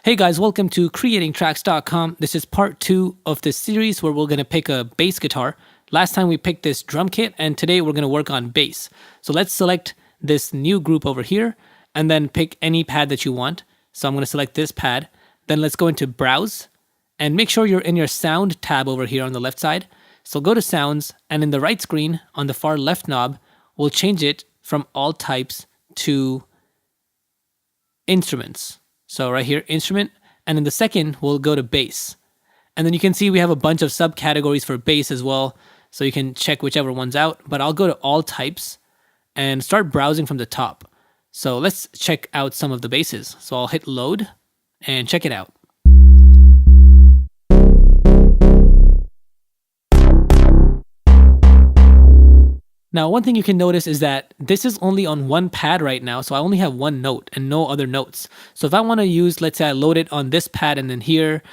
Hey guys, welcome to creatingtracks.com. This is part 2 of this series where we're going to pick a bass guitar. Last time we picked this drum kit and today we're going to work on bass. So let's select this new group over here and then pick any pad that you want. So I'm going to select this pad. Then let's go into Browse and make sure you're in your Sound tab over here on the left side. So go to Sounds and in the right screen on the far left knob, we'll change it from All Types to Instruments. So right here, Instrument, and in the second, we'll go to Bass. And then you can see we have a bunch of subcategories for bass as well, so you can check whichever one's out, but I'll go to All Types and start browsing from the top. So let's check out some of the basses. So I'll hit Load and check it out. Now, one thing you can notice is that this is only on one pad right now, so I only have one note and no other notes. So if I want to use, let's say I load it on this pad and then here,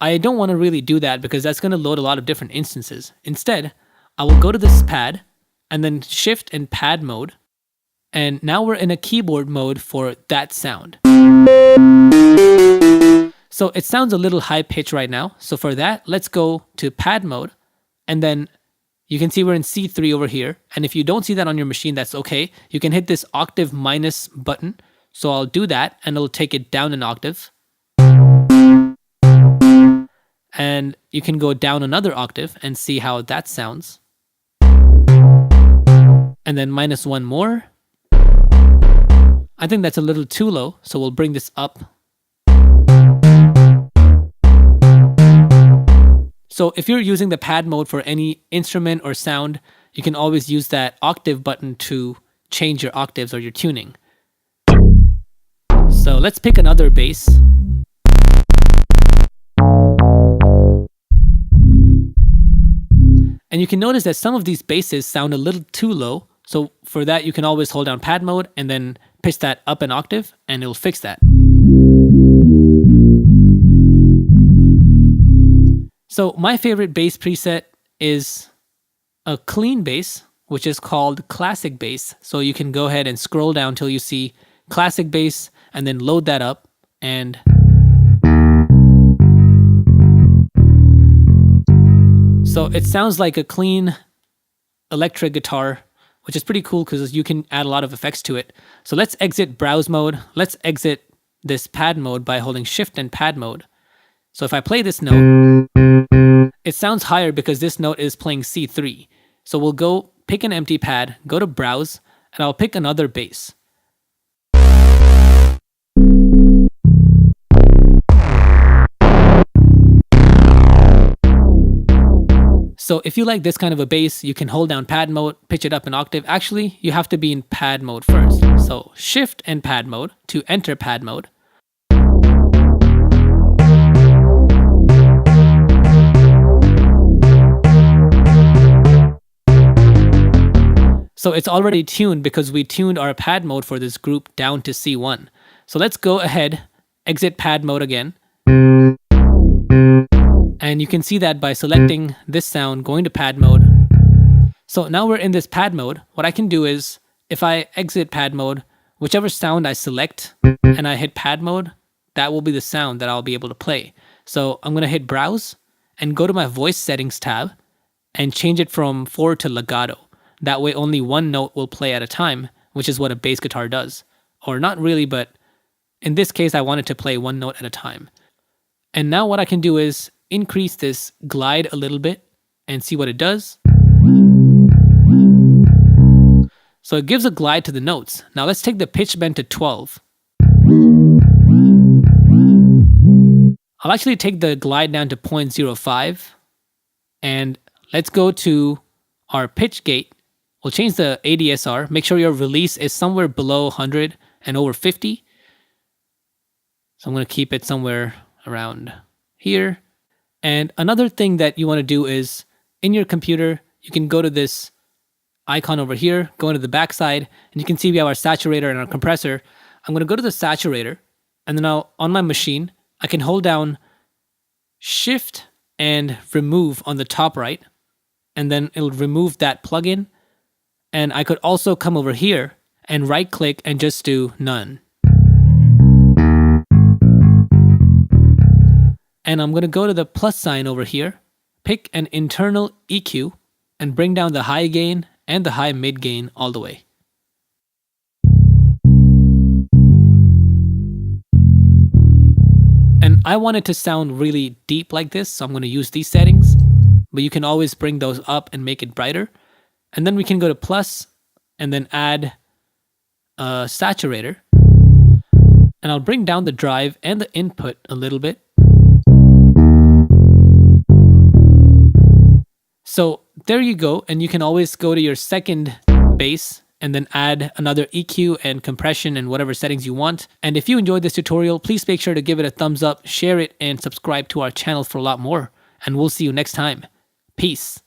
I don't want to really do that because that's going to load a lot of different instances. Instead, I will go to this pad and then shift and pad mode. And now we're in a keyboard mode for that sound. So it sounds a little high pitch right now. So for that, let's go to pad mode and then you can see we're in C3 over here. And if you don't see that on your machine, that's okay. You can hit this octave minus button. So I'll do that and it'll take it down an octave. And you can go down another octave and see how that sounds. And then minus one more. I think that's a little too low. So we'll bring this up. So if you're using the pad mode for any instrument or sound, you can always use that octave button to change your octaves or your tuning. So let's pick another bass. And you can notice that some of these basses sound a little too low. So for that, you can always hold down pad mode and then pitch that up an octave and it'll fix that. So my favorite bass preset is a clean bass, which is called classic bass. So you can go ahead and scroll down till you see classic bass and then load that up. And so it sounds like a clean electric guitar, which is pretty cool because you can add a lot of effects to it. So let's exit browse mode. Let's exit this pad mode by holding shift and pad mode. So if I play this note, it sounds higher because this note is playing C3. So we'll go pick an empty pad, go to Browse, and I'll pick another bass. So if you like this kind of a bass, you can hold down pad mode, pitch it up an octave. Actually, you have to be in pad mode first. So shift and pad mode to enter pad mode. So it's already tuned because we tuned our pad mode for this group down to C1. So let's go ahead, exit pad mode again. And you can see that by selecting this sound, going to pad mode. So now we're in this pad mode. What I can do is, if I exit pad mode, whichever sound I select and I hit pad mode, that will be the sound that I'll be able to play. So I'm going to hit Browse and go to my voice settings tab and change it from forward to legato. That way only one note will play at a time, which is what a bass guitar does. Or not really, but in this case, I wanted to play one note at a time. And now what I can do is increase this glide a little bit and see what it does. So it gives a glide to the notes. Now let's take the pitch bend to 12. I'll actually take the glide down to 0.05. And let's go to our pitch gate. We'll change the ADSR. Make sure your release is somewhere below 100 and over 50. So I'm going to keep it somewhere around here. And another thing that you want to do is in your computer, you can go to this icon over here, go into the backside, and you can see we have our saturator and our compressor. I'm going to go to the saturator, and then on my machine, I can hold down Shift and remove on the top right, and then it'll remove that plugin. And I could also come over here and right click and just do none. And I'm going to go to the plus sign over here, pick an internal EQ, and bring down the high gain and the high mid gain all the way. And I want it to sound really deep like this, so I'm going to use these settings, but you can always bring those up and make it brighter. And then we can go to plus and then add a saturator. And I'll bring down the drive and the input a little bit. So there you go, and you can always go to your second bass and then add another EQ and compression and whatever settings you want. And if you enjoyed this tutorial, please make sure to give it a thumbs up, share it, and subscribe to our channel for a lot more. And we'll see you next time. Peace.